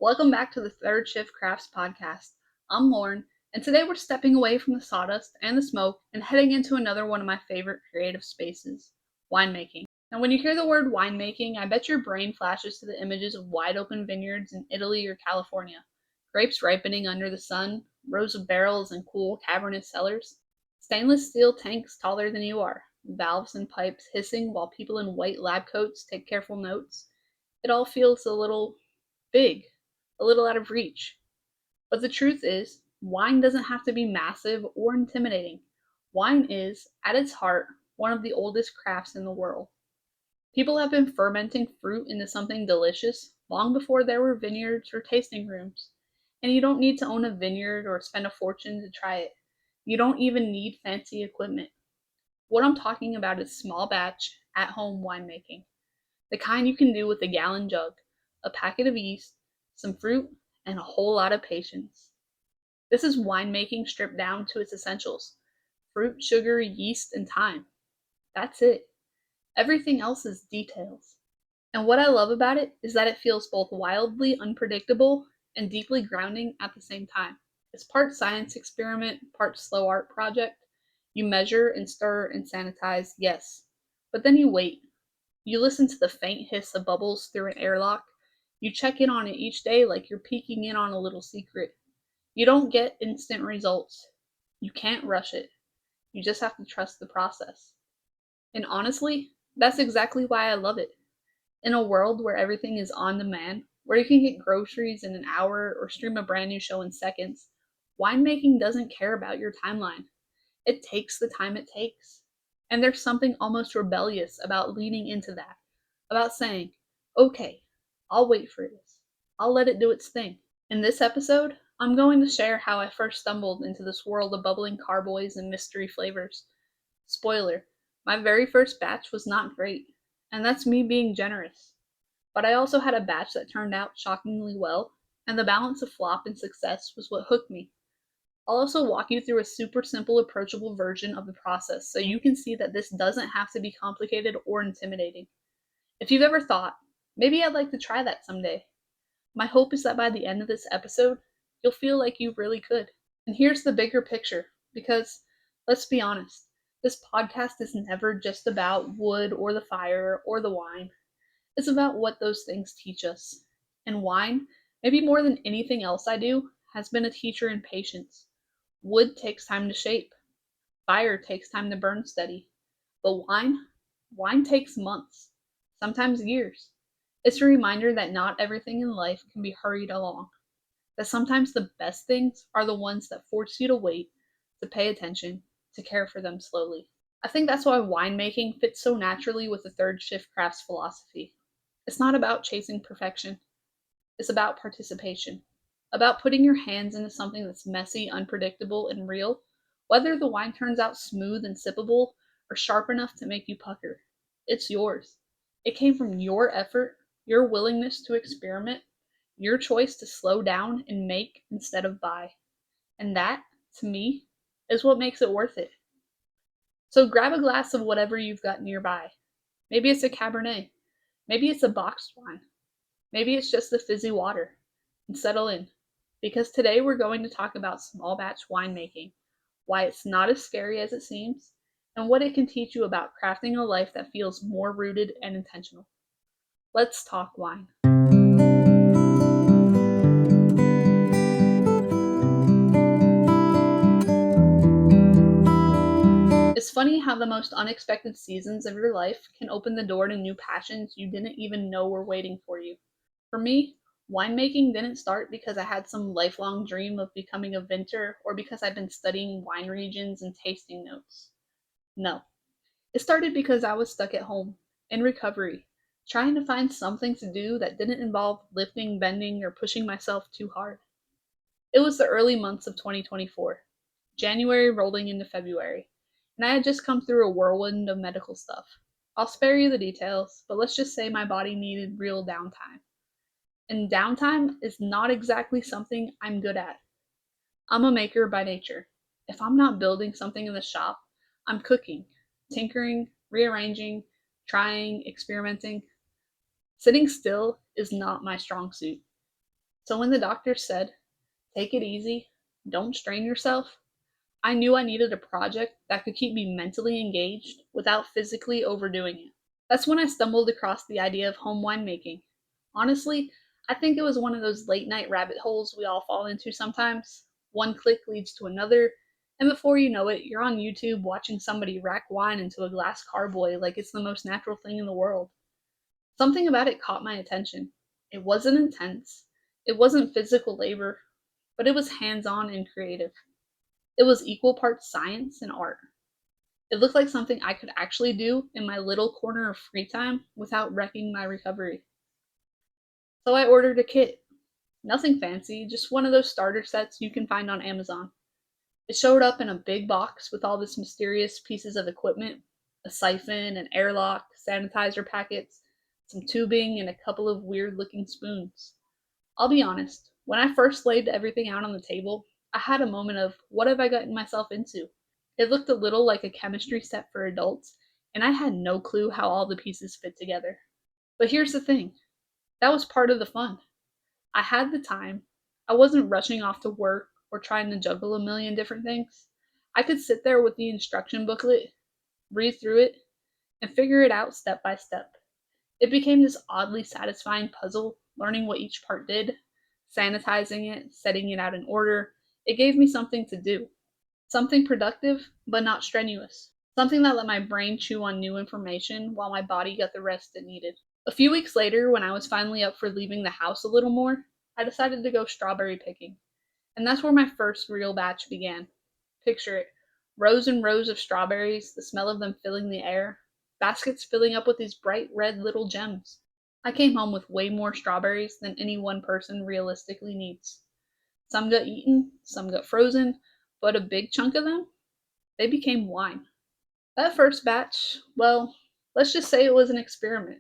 Welcome back to the Third Shift Crafts podcast. I'm Lauren, and today we're stepping away from the sawdust and the smoke and heading into another one of my favorite creative spaces, winemaking. Now, when you hear the word winemaking, I bet your brain flashes to the images of wide open vineyards in Italy or California, grapes ripening under the sun, rows of barrels in cool, cavernous cellars, stainless steel tanks taller than you are, valves and pipes hissing while people in white lab coats take careful notes. It all feels a little big, a little out of reach. But the truth is, wine doesn't have to be massive or intimidating. Wine is, at its heart, one of the oldest crafts in the world. People have been fermenting fruit into something delicious long before there were vineyards or tasting rooms. And you don't need to own a vineyard or spend a fortune to try it. You don't even need fancy equipment. What I'm talking about is small batch, at home winemaking. The kind you can do with a gallon jug, a packet of yeast, some fruit, and a whole lot of patience. This is winemaking stripped down to its essentials: fruit, sugar, yeast, and time. That's it. Everything else is details. And what I love about it is that it feels both wildly unpredictable and deeply grounding at the same time. It's part science experiment, part slow art project. You measure and stir and sanitize, yes, but then you wait. You listen to the faint hiss of bubbles through an airlock. You check in on it each day like you're peeking in on a little secret. You don't get instant results. You can't rush it. You just have to trust the process. And honestly, that's exactly why I love it. In a world where everything is on demand, where you can get groceries in an hour or stream a brand new show in seconds, winemaking doesn't care about your timeline. It takes the time it takes. And there's something almost rebellious about leaning into that, about saying, okay, I'll wait for this. I'll let it do its thing. In this episode, I'm going to share how I first stumbled into this world of bubbling carboys and mystery flavors. Spoiler, my very first batch was not great, and that's me being generous. But I also had a batch that turned out shockingly well, and the balance of flop and success was what hooked me. I'll also walk you through a super simple, approachable version of the process so you can see that this doesn't have to be complicated or intimidating. If you've ever thought, maybe I'd like to try that someday, my hope is that by the end of this episode, you'll feel like you really could. And here's the bigger picture, because let's be honest, this podcast is never just about wood or the fire or the wine. It's about what those things teach us. And wine, maybe more than anything else I do, has been a teacher in patience. Wood takes time to shape. Fire takes time to burn steady. But wine takes months, sometimes years. It's a reminder that not everything in life can be hurried along. That sometimes the best things are the ones that force you to wait, to pay attention, to care for them slowly. I think that's why winemaking fits so naturally with the third shift crafts philosophy. It's not about chasing perfection. It's about participation, about putting your hands into something that's messy, unpredictable, and real, whether the wine turns out smooth and sippable or sharp enough to make you pucker. It's yours. It came from your effort, your willingness to experiment, your choice to slow down and make instead of buy. And that, to me, is what makes it worth it. So grab a glass of whatever you've got nearby. Maybe it's a Cabernet. Maybe it's a boxed wine. Maybe it's just the fizzy water. And settle in, because today we're going to talk about small batch winemaking, why it's not as scary as it seems, and what it can teach you about crafting a life that feels more rooted and intentional. Let's talk wine. It's funny how the most unexpected seasons of your life can open the door to new passions you didn't even know were waiting for you. For me, winemaking didn't start because I had some lifelong dream of becoming a vintner or because I'd been studying wine regions and tasting notes. No, it started because I was stuck at home, in recovery, trying to find something to do that didn't involve lifting, bending, or pushing myself too hard. It was the early months of 2024, January rolling into February, and I had just come through a whirlwind of medical stuff. I'll spare you the details, but let's just say my body needed real downtime. And downtime is not exactly something I'm good at. I'm a maker by nature. If I'm not building something in the shop, I'm cooking, tinkering, rearranging, trying, experimenting. Sitting still is not my strong suit. So when the doctor said, take it easy, don't strain yourself, I knew I needed a project that could keep me mentally engaged without physically overdoing it. That's when I stumbled across the idea of home winemaking. Honestly, I think it was one of those late night rabbit holes we all fall into sometimes. One click leads to another, and before you know it, you're on YouTube watching somebody rack wine into a glass carboy like it's the most natural thing in the world. Something about it caught my attention. It wasn't intense, it wasn't physical labor, but it was hands on and creative. It was equal parts science and art. It looked like something I could actually do in my little corner of free time without wrecking my recovery. So I ordered a kit. Nothing fancy, just one of those starter sets you can find on Amazon. It showed up in a big box with all this mysterious pieces of equipment, a siphon, an airlock, sanitizer packets, some tubing, and a couple of weird looking spoons. I'll be honest, when I first laid everything out on the table, I had a moment of what have I gotten myself into? It looked a little like a chemistry set for adults, and I had no clue how all the pieces fit together. But here's the thing, that was part of the fun. I had the time. I wasn't rushing off to work or trying to juggle a million different things. I could sit there with the instruction booklet, read through it, and figure it out step by step. It became this oddly satisfying puzzle, learning what each part did, sanitizing it, setting it out in order. It gave me something to do. Something productive, but not strenuous. Something that let my brain chew on new information while my body got the rest it needed. A few weeks later, when I was finally up for leaving the house a little more, I decided to go strawberry picking. And that's where my first real batch began. Picture it, rows and rows of strawberries, the smell of them filling the air, baskets filling up with these bright red little gems. I came home with way more strawberries than any one person realistically needs. Some got eaten, some got frozen, but a big chunk of them, they became wine. That first batch, well, let's just say it was an experiment.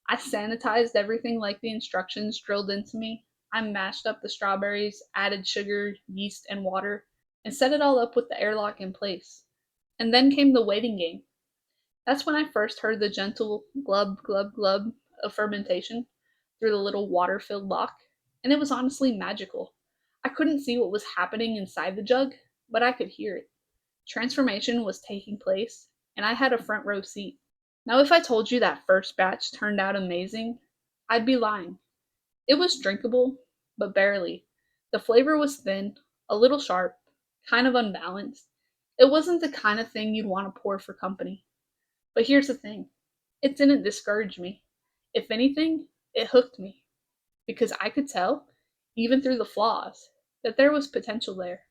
I sanitized everything like the instructions drilled into me. I mashed up the strawberries, added sugar, yeast, and water, and set it all up with the airlock in place. And then came the waiting game. That's when I first heard the gentle glub, glub, glub of fermentation through the little water filled lock, and it was honestly magical. I couldn't see what was happening inside the jug, but I could hear it. Transformation was taking place, and I had a front row seat. Now, if I told you that first batch turned out amazing, I'd be lying. It was drinkable, but barely. The flavor was thin, a little sharp, kind of unbalanced. It wasn't the kind of thing you'd want to pour for company. But here's the thing, it didn't discourage me. If anything, it hooked me, because I could tell, even through the flaws, that there was potential there.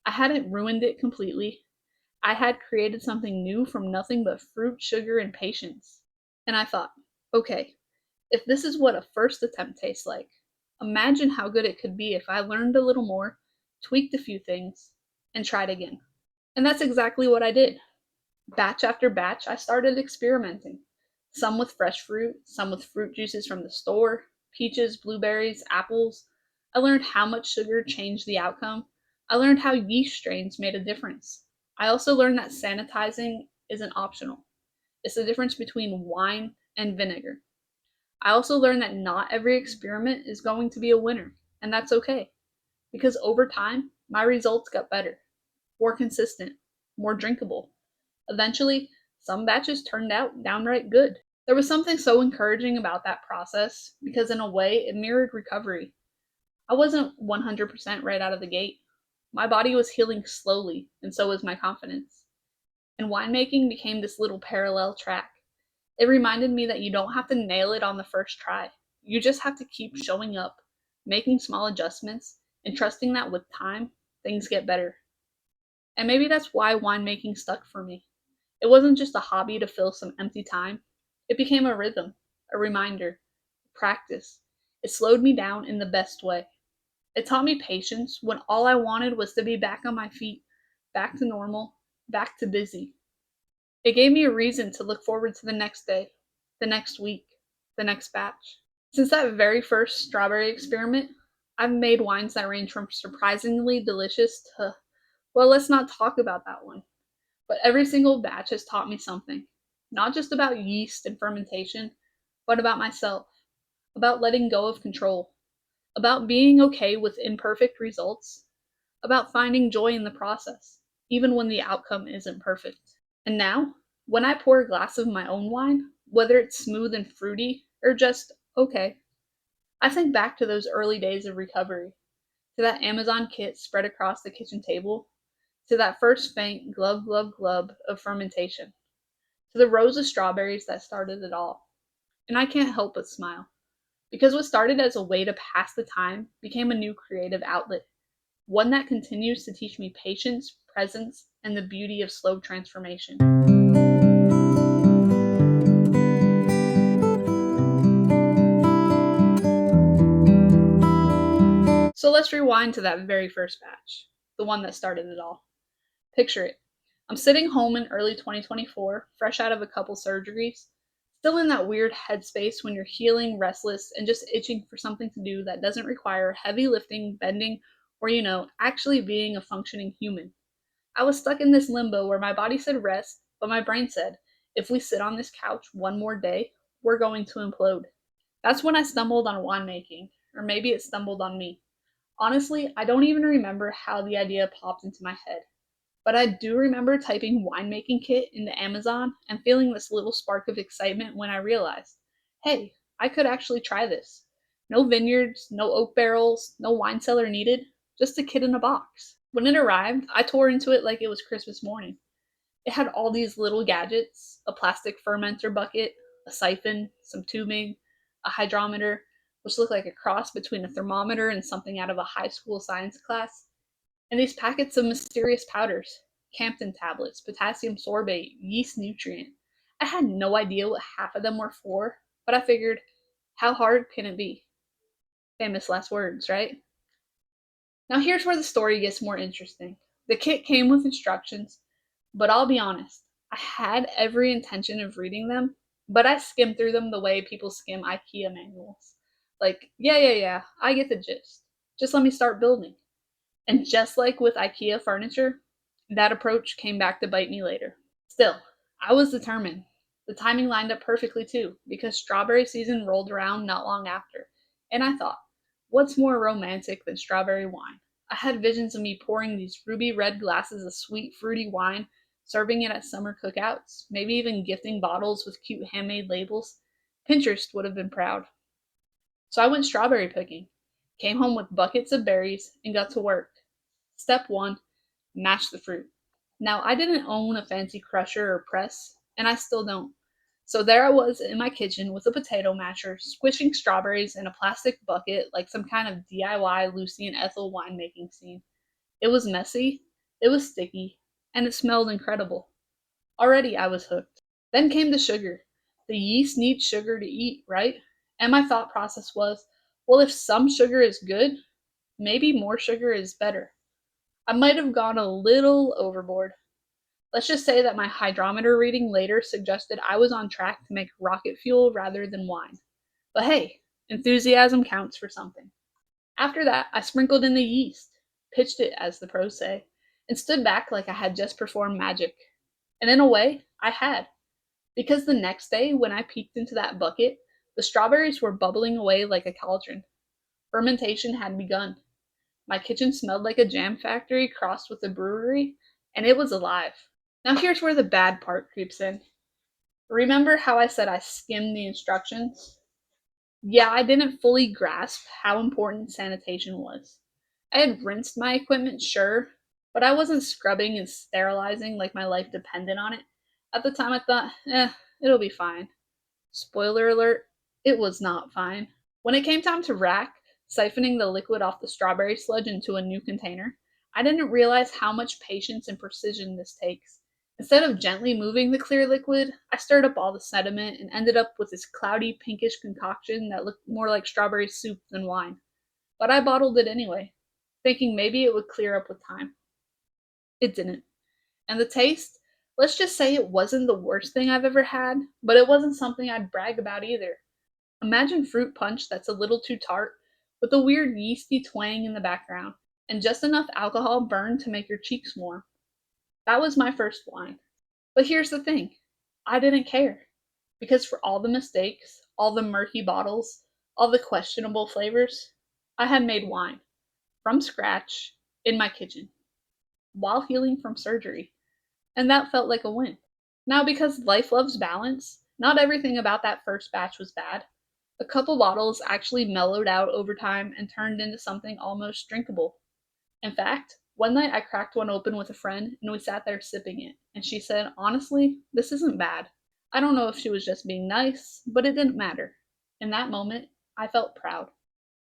I hadn't ruined it completely. I had created something new from nothing but fruit, sugar, and patience. And I thought, okay, if this is what a first attempt tastes like, imagine how good it could be if I learned a little more, tweaked a few things, and tried again. And that's exactly what I did. Batch after batch, I started experimenting. Some with fresh fruit, some with fruit juices from the store, peaches, blueberries, apples. I learned how much sugar changed the outcome. I learned how yeast strains made a difference. I also learned that sanitizing isn't optional. It's the difference between wine and vinegar. I also learned that not every experiment is going to be a winner, and that's okay. Because over time, my results got better, more consistent, more drinkable. Eventually, some batches turned out downright good. There was something so encouraging about that process because, in a way, it mirrored recovery. I wasn't 100% right out of the gate. My body was healing slowly, and so was my confidence. And winemaking became this little parallel track. It reminded me that you don't have to nail it on the first try. You just have to keep showing up, making small adjustments, and trusting that with time, things get better. And maybe that's why winemaking stuck for me. It wasn't just a hobby to fill some empty time. It became a rhythm, a reminder, practice. It slowed me down in the best way. It taught me patience when all I wanted was to be back on my feet, back to normal, back to busy. It gave me a reason to look forward to the next day, the next week, the next batch. Since that very first strawberry experiment, I've made wines that range from surprisingly delicious to, well, let's not talk about that one. But every single batch has taught me something, not just about yeast and fermentation, but about myself, about letting go of control. about being okay with imperfect results, about finding joy in the process, even when the outcome isn't perfect. And now, when I pour a glass of my own wine, whether it's smooth and fruity or just okay, I think back to those early days of recovery, to that Amazon kit spread across the kitchen table, to that first faint glub glub glub of fermentation, to the rows of strawberries that started it all. And I can't help but smile, because what started as a way to pass the time became a new creative outlet, one that continues to teach me patience, presence, and the beauty of slow transformation. So let's rewind to that very first batch, the one that started it all. Picture it. I'm sitting home in early 2024, fresh out of a couple surgeries, still in that weird headspace when you're healing, restless, and just itching for something to do that doesn't require heavy lifting, bending, or, actually being a functioning human. I was stuck in this limbo where my body said rest, but my brain said, if we sit on this couch one more day, we're going to implode. That's when I stumbled on winemaking, or maybe it stumbled on me. Honestly, I don't even remember how the idea popped into my head. But I do remember typing winemaking kit into Amazon and feeling this little spark of excitement when I realized, hey, I could actually try this. No vineyards, no oak barrels, no wine cellar needed, just a kit in a box. When it arrived, I tore into it like it was Christmas morning. It had all these little gadgets: a plastic fermenter bucket, a siphon, some tubing, a hydrometer, which looked like a cross between a thermometer and something out of a high school science class, and these packets of mysterious powders: Campton tablets, potassium sorbate, yeast nutrient. I had no idea what half of them were for, but I figured, how hard can it be? Famous last words, right? Now here's where the story gets more interesting. The kit came with instructions, but I'll be honest, I had every intention of reading them, but I skimmed through them the way people skim IKEA manuals. Like, yeah, I get the gist. Just let me start building. And just like with IKEA furniture, that approach came back to bite me later. Still, I was determined. The timing lined up perfectly too, because strawberry season rolled around not long after. And I thought, what's more romantic than strawberry wine? I had visions of me pouring these ruby red glasses of sweet, fruity wine, serving it at summer cookouts, maybe even gifting bottles with cute handmade labels. Pinterest would have been proud. So I went strawberry picking, came home with buckets of berries, and got to work. Step 1: mash the fruit. Now, I didn't own a fancy crusher or press, and I still don't. So there I was in my kitchen with a potato masher, squishing strawberries in a plastic bucket like some kind of DIY Lucy and Ethel winemaking scene. It was messy, it was sticky, and it smelled incredible. Already I was hooked. Then came the sugar. The yeast needs sugar to eat, right? And my thought process was, well, if some sugar is good, maybe more sugar is better. I might have gone a little overboard. Let's just say that my hydrometer reading later suggested I was on track to make rocket fuel rather than wine. But hey, enthusiasm counts for something. After that, I sprinkled in the yeast, pitched it, as the pros say, and stood back like I had just performed magic. And in a way, I had. Because the next day, when I peeked into that bucket, the strawberries were bubbling away like a cauldron. Fermentation had begun. My kitchen smelled like a jam factory crossed with a brewery, and it was alive. Now here's where the bad part creeps in. Remember how I said I skimmed the instructions? Yeah, I didn't fully grasp how important sanitation was. I had rinsed my equipment, sure, but I wasn't scrubbing and sterilizing like my life depended on it. At the time I thought, it'll be fine. Spoiler alert, it was not fine. When it came time to rack, siphoning the liquid off the strawberry sludge into a new container, I didn't realize how much patience and precision this takes. Instead of gently moving the clear liquid, I stirred up all the sediment and ended up with this cloudy pinkish concoction that looked more like strawberry soup than wine. But I bottled it anyway, thinking maybe it would clear up with time. It didn't. And the taste? Let's just say it wasn't the worst thing I've ever had, but it wasn't something I'd brag about either. Imagine fruit punch that's a little too tart, with a weird yeasty twang in the background, and just enough alcohol burned to make your cheeks warm. That was my first wine. But here's the thing: I didn't care. Because for all the mistakes, all the murky bottles, all the questionable flavors, I had made wine from scratch in my kitchen while healing from surgery, and that felt like a win. Now, because life loves balance, not everything about that first batch was bad. A couple bottles actually mellowed out over time and turned into something almost drinkable. In fact, one night I cracked one open with a friend and we sat there sipping it, and she said, "Honestly, this isn't bad." I don't know if she was just being nice, but it didn't matter. In that moment, I felt proud.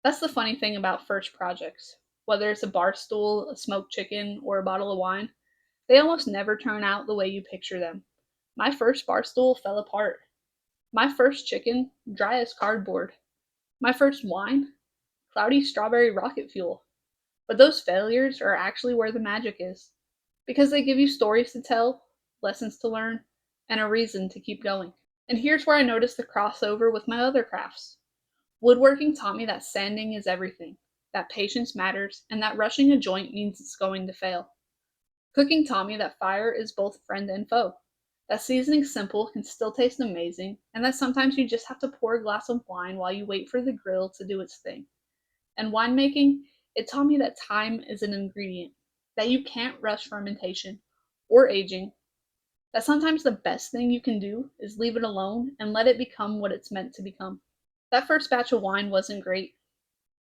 That's the funny thing about first projects. Whether it's a bar stool, a smoked chicken, or a bottle of wine, they almost never turn out the way you picture them. My first bar stool fell apart. My first chicken, dry as cardboard. My first wine, cloudy strawberry rocket fuel. But those failures are actually where the magic is, because they give you stories to tell, lessons to learn, and a reason to keep going. And here's where I noticed the crossover with my other crafts. Woodworking taught me that sanding is everything, that patience matters, and that rushing a joint means it's going to fail. Cooking taught me that fire is both friend and foe, that seasoning simple can still taste amazing, and that sometimes you just have to pour a glass of wine while you wait for the grill to do its thing. And winemaking, it taught me that time is an ingredient, that you can't rush fermentation or aging, that sometimes the best thing you can do is leave it alone and let it become what it's meant to become. That first batch of wine wasn't great,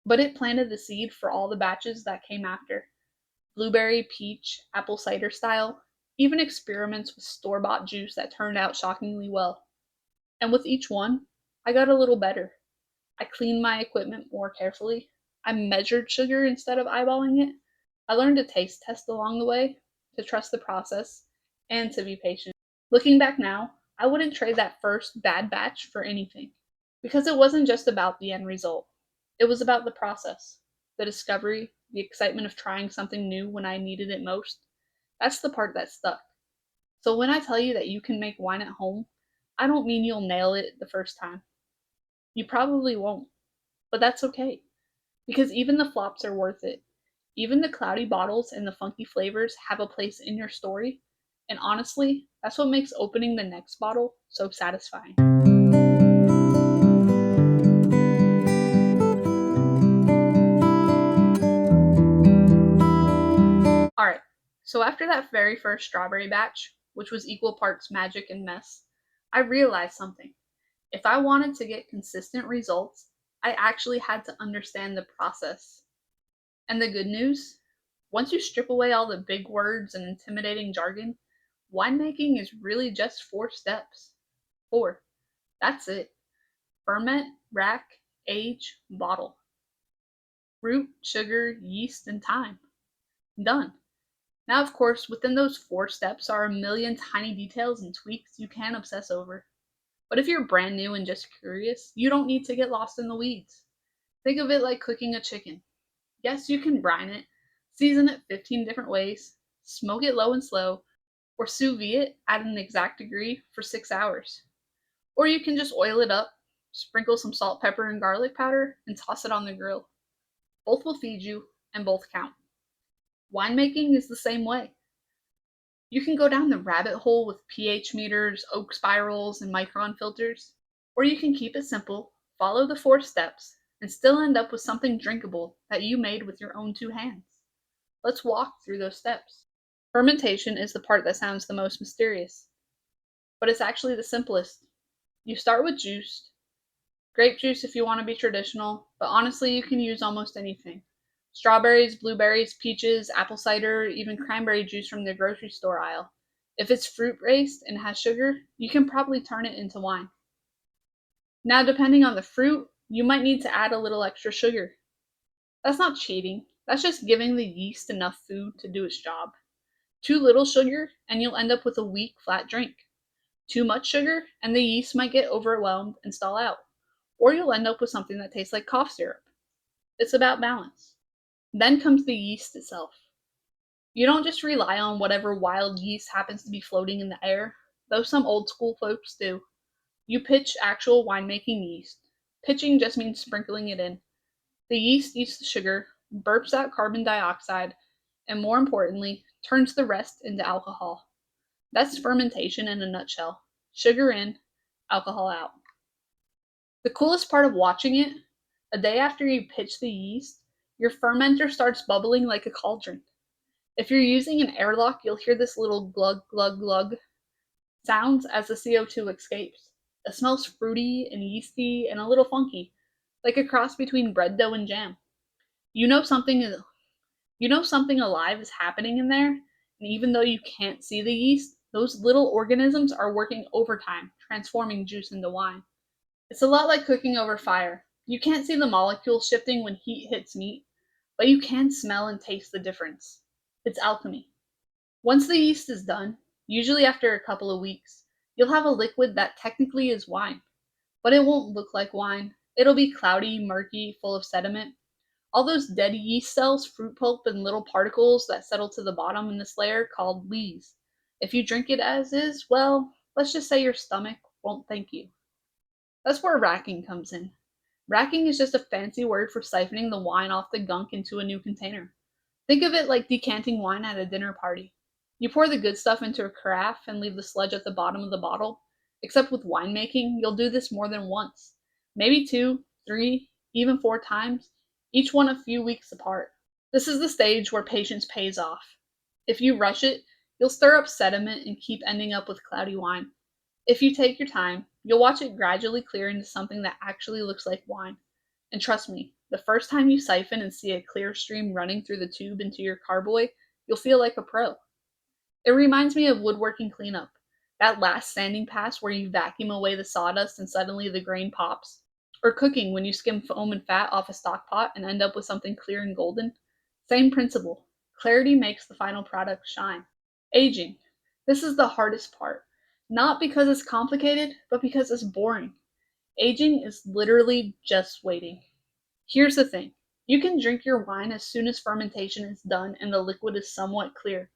but it planted the seed for all the batches that came after. Blueberry, peach, apple cider style, even experiments with store bought juice that turned out shockingly well. And with each one, I got a little better. I cleaned my equipment more carefully. I measured sugar instead of eyeballing it. I learned to taste test along the way, to trust the process, and to be patient. Looking back now, I wouldn't trade that first bad batch for anything, because it wasn't just about the end result. It was about the process, the discovery, the excitement of trying something new when I needed it most. That's the part that stuck. So when I tell you that you can make wine at home, I don't mean you'll nail it the first time. You probably won't, but that's okay, because even the flops are worth it. Even the cloudy bottles and the funky flavors have a place in your story, and honestly, that's what makes opening the next bottle so satisfying. Alright, so after that very first strawberry batch, which was equal parts magic and mess, I realized something. If I wanted to get consistent results, I actually had to understand the process. And the good news? Once you strip away all the big words and intimidating jargon, winemaking is really just 4 steps. 4. That's it. Ferment, rack, age, bottle. Fruit, sugar, yeast, and time. Done. Now, of course, within those 4 steps are a million tiny details and tweaks you can obsess over. But if you're brand new and just curious, you don't need to get lost in the weeds. Think of it like cooking a chicken. Yes, you can brine it, season it 15 different ways, smoke it low and slow, or sous vide it at an exact degree for 6 hours. Or you can just oil it up, sprinkle some salt, pepper, and garlic powder, and toss it on the grill. Both will feed you, and both count. Winemaking is the same way. You can go down the rabbit hole with pH meters, oak spirals, and micron filters, or you can keep it simple, follow the 4 steps, and still end up with something drinkable that you made with your own 2 hands. Let's walk through those steps. Fermentation is the part that sounds the most mysterious, but it's actually the simplest. You start with juice, grape juice if you want to be traditional, but honestly, you can use almost anything. Strawberries, blueberries, peaches, apple cider, even cranberry juice from the grocery store aisle. If it's fruit based and has sugar, you can probably turn it into wine. Now, depending on the fruit, you might need to add a little extra sugar. That's not cheating, that's just giving the yeast enough food to do its job. Too little sugar, and you'll end up with a weak, flat drink. Too much sugar, and the yeast might get overwhelmed and stall out. Or you'll end up with something that tastes like cough syrup. It's about balance. Then comes the yeast itself. You don't just rely on whatever wild yeast happens to be floating in the air, though some old school folks do. You pitch actual winemaking yeast. Pitching just means sprinkling it in. The yeast eats the sugar, burps out carbon dioxide, and more importantly, turns the rest into alcohol. That's fermentation in a nutshell. Sugar in, alcohol out. The coolest part of watching it, a day after you pitch the yeast, your fermenter starts bubbling like a cauldron. If you're using an airlock, you'll hear this little glug, glug, glug sounds as the CO2 escapes. It smells fruity and yeasty and a little funky, like a cross between bread dough and jam. You know something is you know something alive is happening in there, and even though you can't see the yeast, those little organisms are working overtime, transforming juice into wine. It's a lot like cooking over fire. You can't see the molecules shifting when heat hits meat, but you can smell and taste the difference. It's alchemy. Once the yeast is done, usually after a couple of weeks, you'll have a liquid that technically is wine, but it won't look like wine. It'll be cloudy, murky, full of sediment. All those dead yeast cells, fruit pulp, and little particles that settle to the bottom in this layer called lees. If you drink it as is, well, let's just say your stomach won't thank you. That's where racking comes in. Racking is just a fancy word for siphoning the wine off the gunk into a new container. Think of it like decanting wine at a dinner party. You pour the good stuff into a carafe and leave the sludge at the bottom of the bottle. Except with winemaking, you'll do this more than once. Maybe two, three, even four times, each one a few weeks apart. This is the stage where patience pays off. If you rush it, you'll stir up sediment and keep ending up with cloudy wine. If you take your time, you'll watch it gradually clear into something that actually looks like wine. And trust me, the first time you siphon and see a clear stream running through the tube into your carboy, you'll feel like a pro. It reminds me of woodworking cleanup, that last sanding pass where you vacuum away the sawdust and suddenly the grain pops. Or cooking when you skim foam and fat off a stock pot and end up with something clear and golden. Same principle. Clarity makes the final product shine. Aging. This is the hardest part. Not because it's complicated, but because it's boring. Aging is literally just waiting. Here's the thing. You can drink your wine as soon as fermentation is done and the liquid is somewhat clear,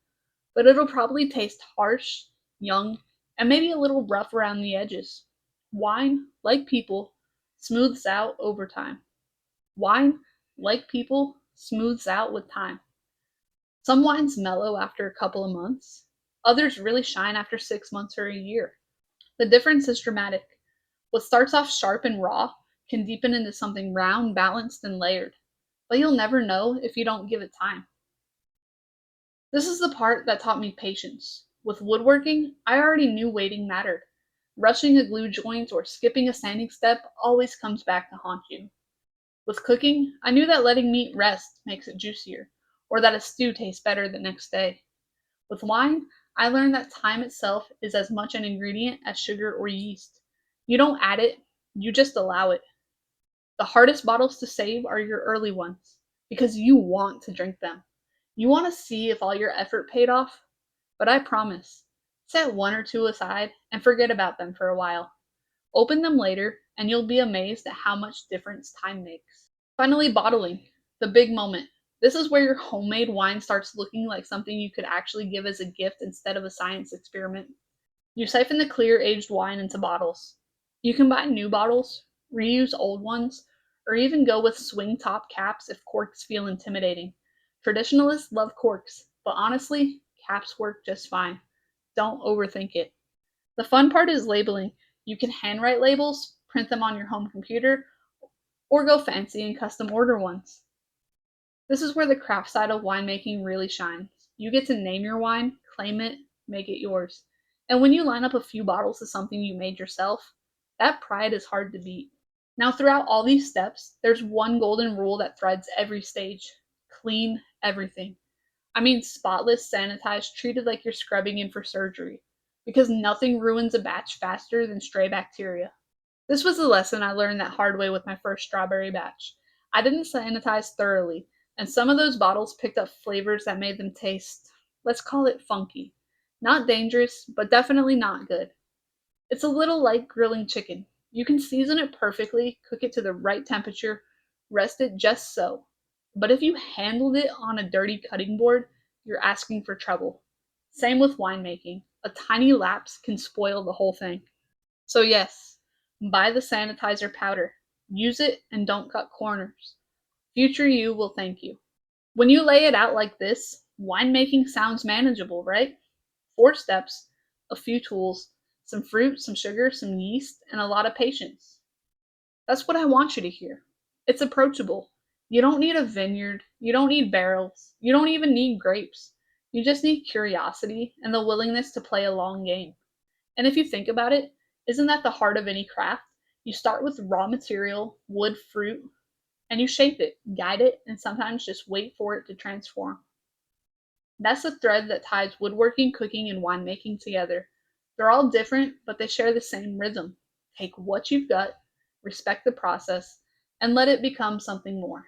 but it'll probably taste harsh, young, and maybe a little rough around the edges. Wine, like people, smooths out over time. Wine, like people, smooths out with time. Some wines mellow after a couple of months. Others really shine after 6 months or a year. The difference is dramatic. What starts off sharp and raw can deepen into something round, balanced, and layered. But you'll never know if you don't give it time. This is the part that taught me patience. With woodworking, I already knew waiting mattered. Rushing a glue joint or skipping a sanding step always comes back to haunt you. With cooking, I knew that letting meat rest makes it juicier, or that a stew tastes better the next day. With wine, I learned that time itself is as much an ingredient as sugar or yeast. You don't add it, you just allow it. The hardest bottles to save are your early ones, because you want to drink them. You want to see if all your effort paid off. But I promise, set one or two aside and forget about them for a while. Open them later, and you'll be amazed at how much difference time makes. Finally, bottling, the big moment. This is where your homemade wine starts looking like something you could actually give as a gift instead of a science experiment. You siphon the clear aged wine into bottles. You can buy new bottles, reuse old ones, or even go with swing top caps if corks feel intimidating. Traditionalists love corks, but honestly, caps work just fine. Don't overthink it. The fun part is labeling. You can handwrite labels, print them on your home computer, or go fancy and custom order ones. This is where the craft side of winemaking really shines. You get to name your wine, claim it, make it yours. And when you line up a few bottles of something you made yourself, that pride is hard to beat. Now, throughout all these steps, there's one golden rule that threads every stage: clean everything. I mean, spotless, sanitized, treated like you're scrubbing in for surgery. Because nothing ruins a batch faster than stray bacteria. This was a lesson I learned that hard way with my first strawberry batch. I didn't sanitize thoroughly, and some of those bottles picked up flavors that made them taste, let's call it funky. Not dangerous, but definitely not good. It's a little like grilling chicken. You can season it perfectly, cook it to the right temperature, rest it just so. But if you handled it on a dirty cutting board, you're asking for trouble. Same with winemaking. A tiny lapse can spoil the whole thing. So yes, buy the sanitizer powder. Use it and don't cut corners. Future you will thank you. When you lay it out like this, winemaking sounds manageable, right? 4 steps, a few tools, some fruit, some sugar, some yeast, and a lot of patience. That's what I want you to hear. It's approachable. You don't need a vineyard, you don't need barrels, you don't even need grapes. You just need curiosity and the willingness to play a long game. And if you think about it, isn't that the heart of any craft? You start with raw material, wood, fruit, and you shape it, guide it, and sometimes just wait for it to transform. That's the thread that ties woodworking, cooking, and winemaking together. They're all different, but they share the same rhythm. Take what you've got, respect the process, and let it become something more.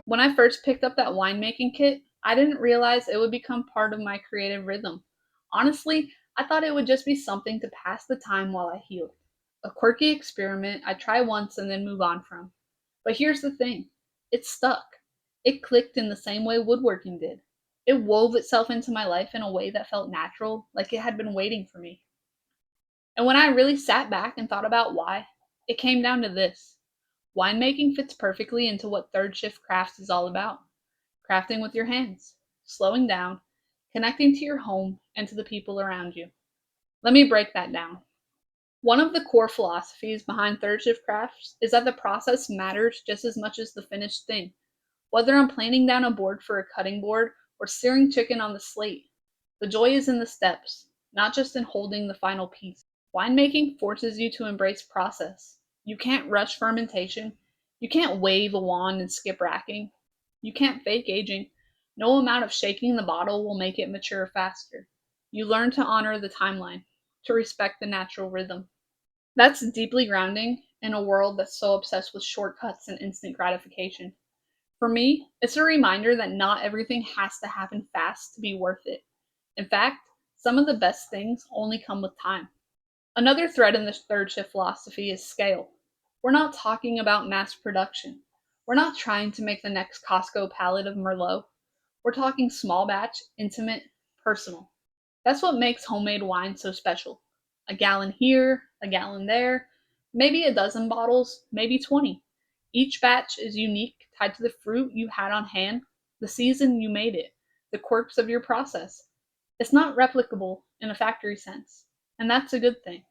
When I first picked up that winemaking kit, I didn't realize it would become part of my creative rhythm. Honestly, I thought it would just be something to pass the time while I healed. A quirky experiment I'd try once and then move on from. But here's the thing, it stuck. It clicked in the same way woodworking did. It wove itself into my life in a way that felt natural, like it had been waiting for me. And when I really sat back and thought about why, it came down to this. Winemaking fits perfectly into what third shift crafts is all about. Crafting with your hands, slowing down, connecting to your home and to the people around you. Let me break that down. One of the core philosophies behind third shift crafts is that the process matters just as much as the finished thing. Whether I'm planing down a board for a cutting board or searing chicken on the slate, the joy is in the steps, not just in holding the final piece. Winemaking forces you to embrace process. You can't rush fermentation. You can't wave a wand and skip racking. You can't fake aging. No amount of shaking the bottle will make it mature faster. You learn to honor the timeline, to respect the natural rhythm. That's deeply grounding in a world that's so obsessed with shortcuts and instant gratification. For me, it's a reminder that not everything has to happen fast to be worth it. In fact, some of the best things only come with time. Another thread in this third shift philosophy is scale. We're not talking about mass production. We're not trying to make the next Costco pallet of Merlot. We're talking small batch, intimate, personal. That's what makes homemade wine so special. A gallon here, a gallon there, maybe a dozen bottles, maybe 20. Each batch is unique, tied to the fruit you had on hand, the season you made it, the quirks of your process. It's not replicable in a factory sense, and that's a good thing.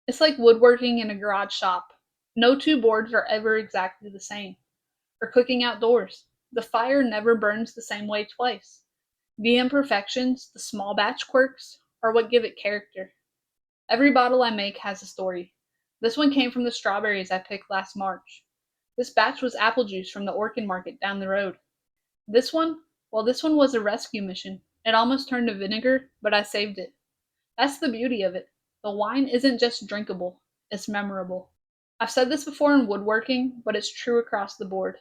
It's like woodworking in a garage shop. No two boards are ever exactly the same. Or cooking outdoors. The fire never burns the same way twice. The imperfections, the small batch quirks, are what give it character. Every bottle I make has a story. This one came from the strawberries I picked last March. This batch was apple juice from the orchid market down the road. This one, well, this one was a rescue mission. It almost turned to vinegar, but I saved it. That's the beauty of it. The wine isn't just drinkable, it's memorable. I've said this before in woodworking, but it's true across the board.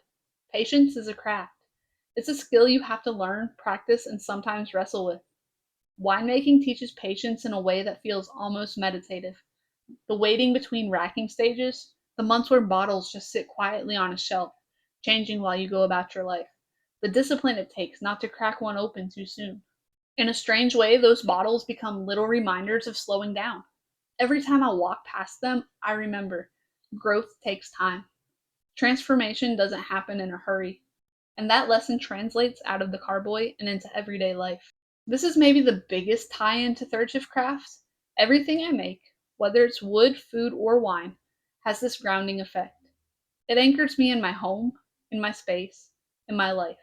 Patience is a craft. It's a skill you have to learn, practice, and sometimes wrestle with. Winemaking teaches patience in a way that feels almost meditative. The waiting between racking stages, the months where bottles just sit quietly on a shelf, changing while you go about your life. The discipline it takes not to crack one open too soon. In a strange way, those bottles become little reminders of slowing down. Every time I walk past them, I remember growth takes time. Transformation doesn't happen in a hurry. And that lesson translates out of the carboy and into everyday life. This is maybe the biggest tie into third shift crafts. Everything I make, whether it's wood, food, or wine, has this grounding effect. It anchors me in my home, in my space, in my life.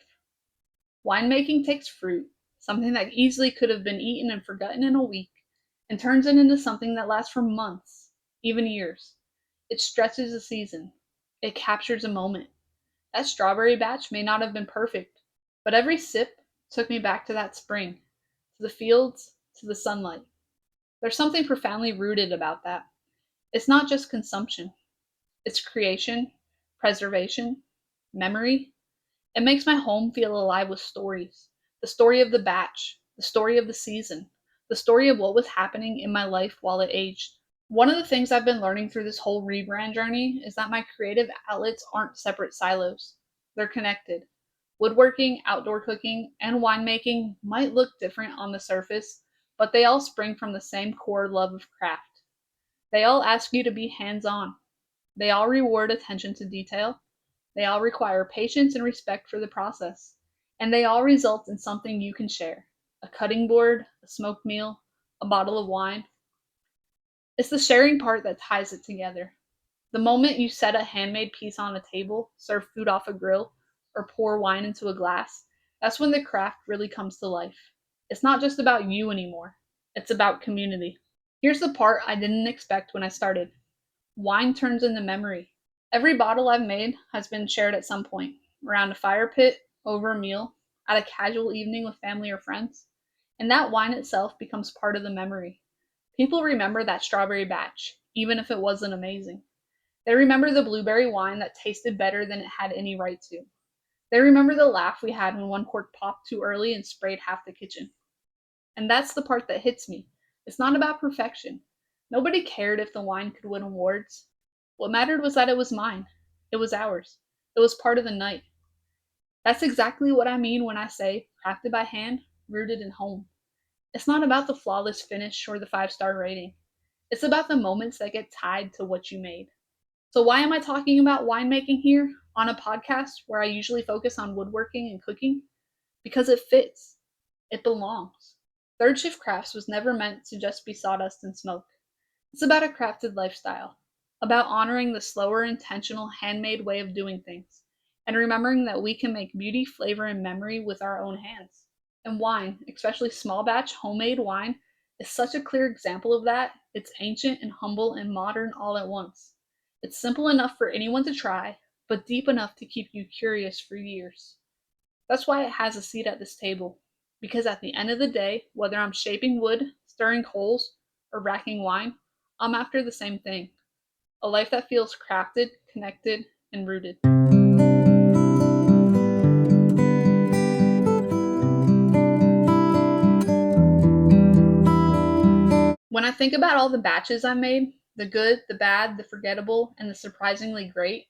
Winemaking takes fruit, something that easily could have been eaten and forgotten in a week, and turns it into something that lasts for months, even years. It stretches a season. It captures a moment. That strawberry batch may not have been perfect, but every sip took me back to that spring, to the fields, to the sunlight. There's something profoundly rooted about that. It's not just consumption, it's creation, preservation, memory. It makes my home feel alive with stories. The story of the batch, the story of the season, the story of what was happening in my life while it aged. One of the things I've been learning through this whole rebrand journey is that my creative outlets aren't separate silos. They're connected. Woodworking, outdoor cooking, and winemaking might look different on the surface, but they all spring from the same core love of craft. They all ask you to be hands on. They all reward attention to detail. They all require patience and respect for the process. And they all result in something you can share, a cutting board, a smoked meal, a bottle of wine. It's the sharing part that ties it together. The moment you set a handmade piece on a table, serve food off a grill, or pour wine into a glass, that's when the craft really comes to life. It's not just about you anymore, it's about community. Here's the part I didn't expect when I started: wine turns into memory. Every bottle I've made has been shared at some point, around a fire pit, over a meal, at a casual evening with family or friends, and that wine itself becomes part of the memory. People remember that strawberry batch, even if it wasn't amazing. They remember the blueberry wine that tasted better than it had any right to. They remember the laugh we had when one cork popped too early and sprayed half the kitchen. And that's the part that hits me. It's not about perfection. Nobody cared if the wine could win awards. What mattered was that it was mine. It was ours. It was part of the night. That's exactly what I mean when I say crafted by hand, rooted in home. It's not about the flawless finish or the 5-star rating. It's about the moments that get tied to what you made. So, why am I talking about winemaking here on a podcast where I usually focus on woodworking and cooking? Because it fits, it belongs. Third Shift Crafts was never meant to just be sawdust and smoke. It's about a crafted lifestyle, about honoring the slower, intentional, handmade way of doing things, and remembering that we can make beauty, flavor, and memory with our own hands. And wine, especially small batch homemade wine, is such a clear example of that. It's ancient and humble and modern all at once. It's simple enough for anyone to try, but deep enough to keep you curious for years. That's why it has a seat at this table. Because at the end of the day, whether I'm shaping wood, stirring coals, or racking wine, I'm after the same thing: a life that feels crafted, connected, and rooted. When I think about all the batches I made, the good, the bad, the forgettable, and the surprisingly great,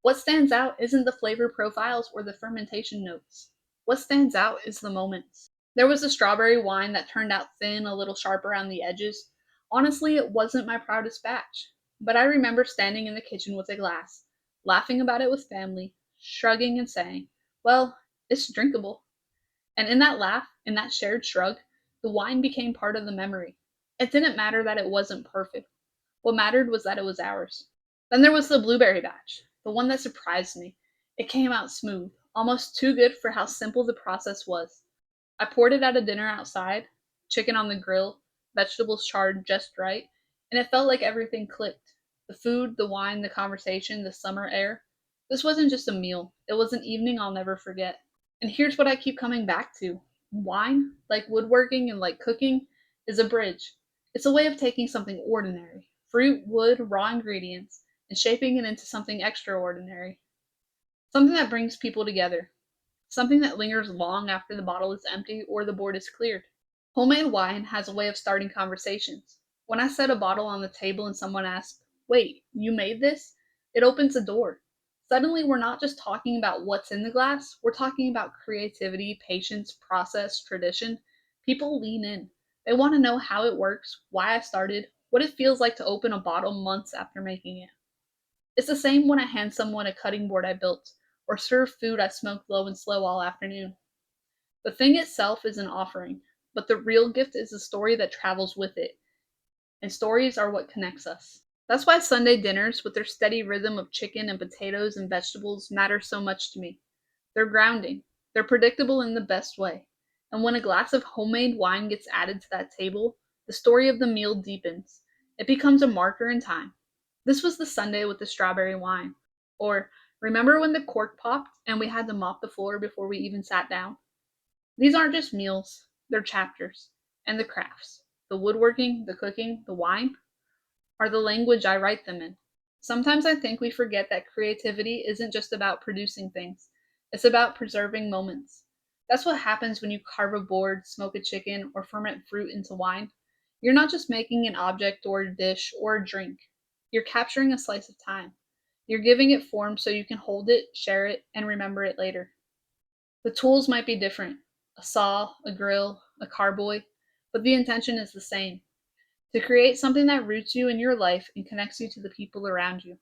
what stands out isn't the flavor profiles or the fermentation notes. What stands out is the moments. There was a strawberry wine that turned out thin, a little sharp around the edges. Honestly, it wasn't my proudest batch. But I remember standing in the kitchen with a glass, laughing about it with family, shrugging and saying, well, it's drinkable. And in that laugh, in that shared shrug, the wine became part of the memory. It didn't matter that it wasn't perfect. What mattered was that it was ours. Then there was the blueberry batch, the one that surprised me. It came out smooth, almost too good for how simple the process was. I poured it at a dinner outside, chicken on the grill, vegetables charred just right, and it felt like everything clicked. The food, the wine, the conversation, the summer air. This wasn't just a meal, it was an evening I'll never forget. And here's what I keep coming back to: wine, like woodworking and like cooking, is a bridge. It's a way of taking something ordinary, fruit, wood, raw ingredients, and shaping it into something extraordinary. Something that brings people together. Something that lingers long after the bottle is empty or the board is cleared. Homemade wine has a way of starting conversations. When I set a bottle on the table and someone asks, wait, you made this? It opens a door. Suddenly, we're not just talking about what's in the glass, we're talking about creativity, patience, process, tradition. People lean in. They want to know how it works, why I started, what it feels like to open a bottle months after making it. It's the same when I hand someone a cutting board I built, or serve food I smoked low and slow all afternoon. The thing itself is an offering, but the real gift is the story that travels with it, and stories are what connects us. That's why Sunday dinners, with their steady rhythm of chicken and potatoes and vegetables, matter so much to me. They're grounding, they're predictable in the best way. And when a glass of homemade wine gets added to that table, the story of the meal deepens. It becomes a marker in time. This was the Sunday with the strawberry wine. Or, remember when the cork popped and we had to mop the floor before we even sat down? These aren't just meals, they're chapters. And the crafts, the woodworking, the cooking, the wine, are the language I write them in. Sometimes I think we forget that creativity isn't just about producing things, it's about preserving moments. That's what happens when you carve a board, smoke a chicken, or ferment fruit into wine. You're not just making an object or a dish or a drink, you're capturing a slice of time. You're giving it form so you can hold it, share it, and remember it later. The tools might be different: a saw, a grill, a carboy, but the intention is the same: to create something that roots you in your life and connects you to the people around you.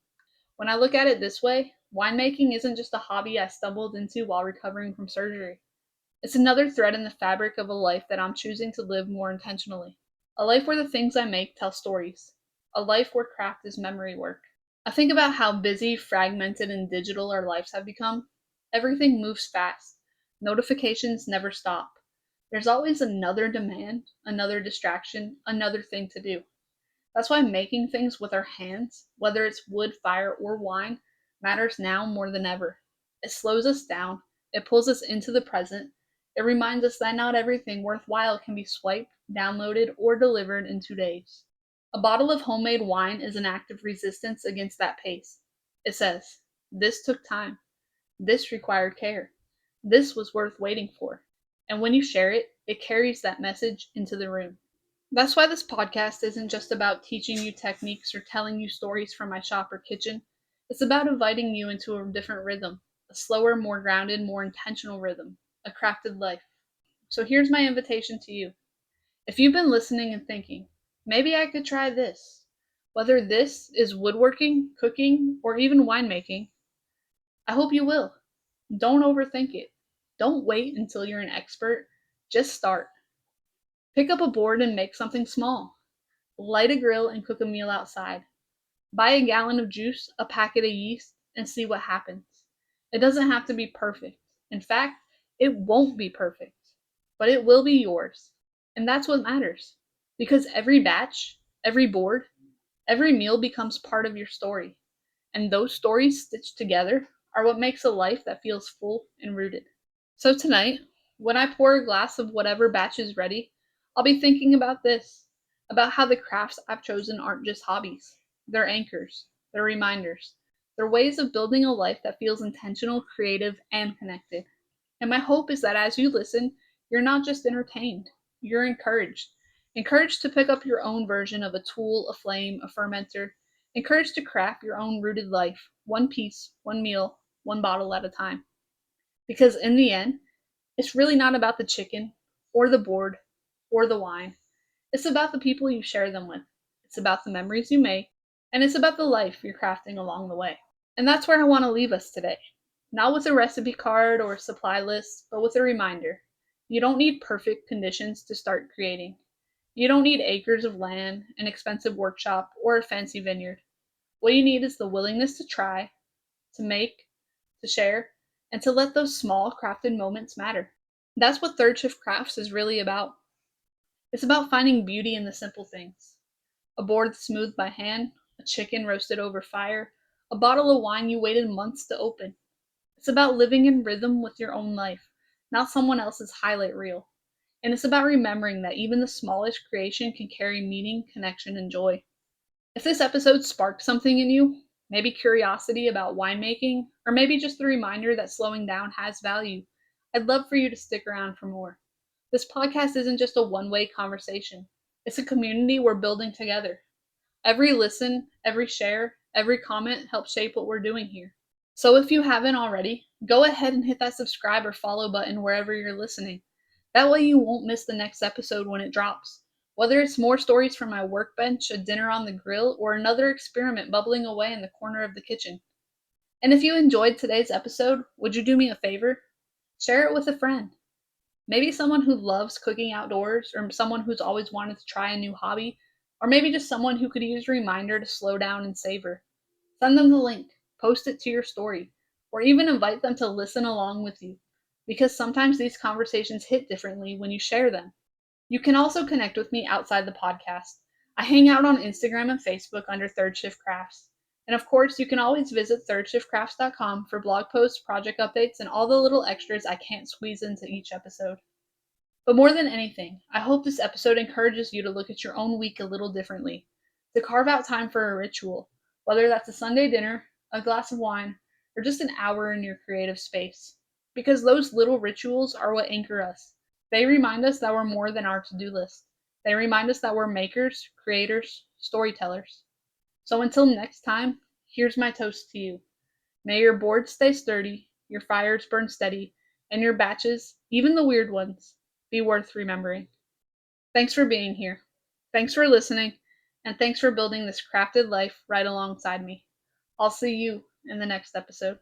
When I look at it this way, winemaking isn't just a hobby I stumbled into while recovering from surgery. It's another thread in the fabric of a life that I'm choosing to live more intentionally. A life where the things I make tell stories. A life where craft is memory work. I think about how busy, fragmented, and digital our lives have become. Everything moves fast. Notifications never stop. There's always another demand, another distraction, another thing to do. That's why making things with our hands, whether it's wood, fire, or wine, matters now more than ever. It slows us down, it pulls us into the present, it reminds us that not everything worthwhile can be swiped, downloaded, or delivered in 2 days. A bottle of homemade wine is an act of resistance against that pace. It says, "This took time. This required care. This was worth waiting for." And when you share it, it carries that message into the room. That's why this podcast isn't just about teaching you techniques or telling you stories from my shop or kitchen. It's about inviting you into a different rhythm, a slower, more grounded, more intentional rhythm, a crafted life. So here's my invitation to you. If you've been listening and thinking, maybe I could try this, whether this is woodworking, cooking, or even winemaking, I hope you will. Don't overthink it. Don't wait until you're an expert. Just start. Pick up a board and make something small. Light a grill and cook a meal outside. Buy a gallon of juice, a packet of yeast, and see what happens. It doesn't have to be perfect. In fact, it won't be perfect, but it will be yours. And that's what matters. Because every batch, every board, every meal becomes part of your story. And those stories stitched together are what makes a life that feels full and rooted. So tonight, when I pour a glass of whatever batch is ready, I'll be thinking about this, about how the crafts I've chosen aren't just hobbies. They're anchors, they're reminders, they're ways of building a life that feels intentional, creative, and connected. And my hope is that as you listen, you're not just entertained, you're encouraged. Encouraged to pick up your own version of a tool, a flame, a fermenter. Encouraged to craft your own rooted life, one piece, one meal, one bottle at a time. Because in the end, it's really not about the chicken, or the board, or the wine. It's about the people you share them with. It's about the memories you make, and it's about the life you're crafting along the way. And that's where I want to leave us today. Not with a recipe card or a supply list, but with a reminder. You don't need perfect conditions to start creating. You don't need acres of land, an expensive workshop, or a fancy vineyard. What you need is the willingness to try, to make, to share, and to let those small crafted moments matter. That's what Third Shift Crafts is really about. It's about finding beauty in the simple things. A board smoothed by hand, a chicken roasted over fire, a bottle of wine you waited months to open. It's about living in rhythm with your own life, not someone else's highlight reel. And it's about remembering that even the smallest creation can carry meaning, connection, and joy. If this episode sparked something in you, maybe curiosity about winemaking, or maybe just the reminder that slowing down has value, I'd love for you to stick around for more. This podcast isn't just a one-way conversation. It's a community we're building together. Every listen, every share, every comment helps shape what we're doing here. So if you haven't already, go ahead and hit that subscribe or follow button wherever you're listening. That way you won't miss the next episode when it drops. Whether it's more stories from my workbench, a dinner on the grill, or another experiment bubbling away in the corner of the kitchen. And if you enjoyed today's episode, would you do me a favor? Share it with a friend. Maybe someone who loves cooking outdoors, or someone who's always wanted to try a new hobby, or maybe just someone who could use a reminder to slow down and savor. Send them the link, post it to your story, or even invite them to listen along with you, because sometimes these conversations hit differently when you share them. You can also connect with me outside the podcast. I hang out on Instagram and Facebook under Third Shift Crafts. And of course, you can always visit thirdshiftcrafts.com for blog posts, project updates, and all the little extras I can't squeeze into each episode. But more than anything, I hope this episode encourages you to look at your own week a little differently, to carve out time for a ritual, whether that's a Sunday dinner, a glass of wine, or just an hour in your creative space. Because those little rituals are what anchor us. They remind us that we're more than our to-do list. They remind us that we're makers, creators, storytellers. So until next time, here's my toast to you. May your boards stay sturdy, your fires burn steady, and your batches, even the weird ones, be worth remembering. Thanks for being here. Thanks for listening, and thanks for building this crafted life right alongside me. I'll see you in the next episode.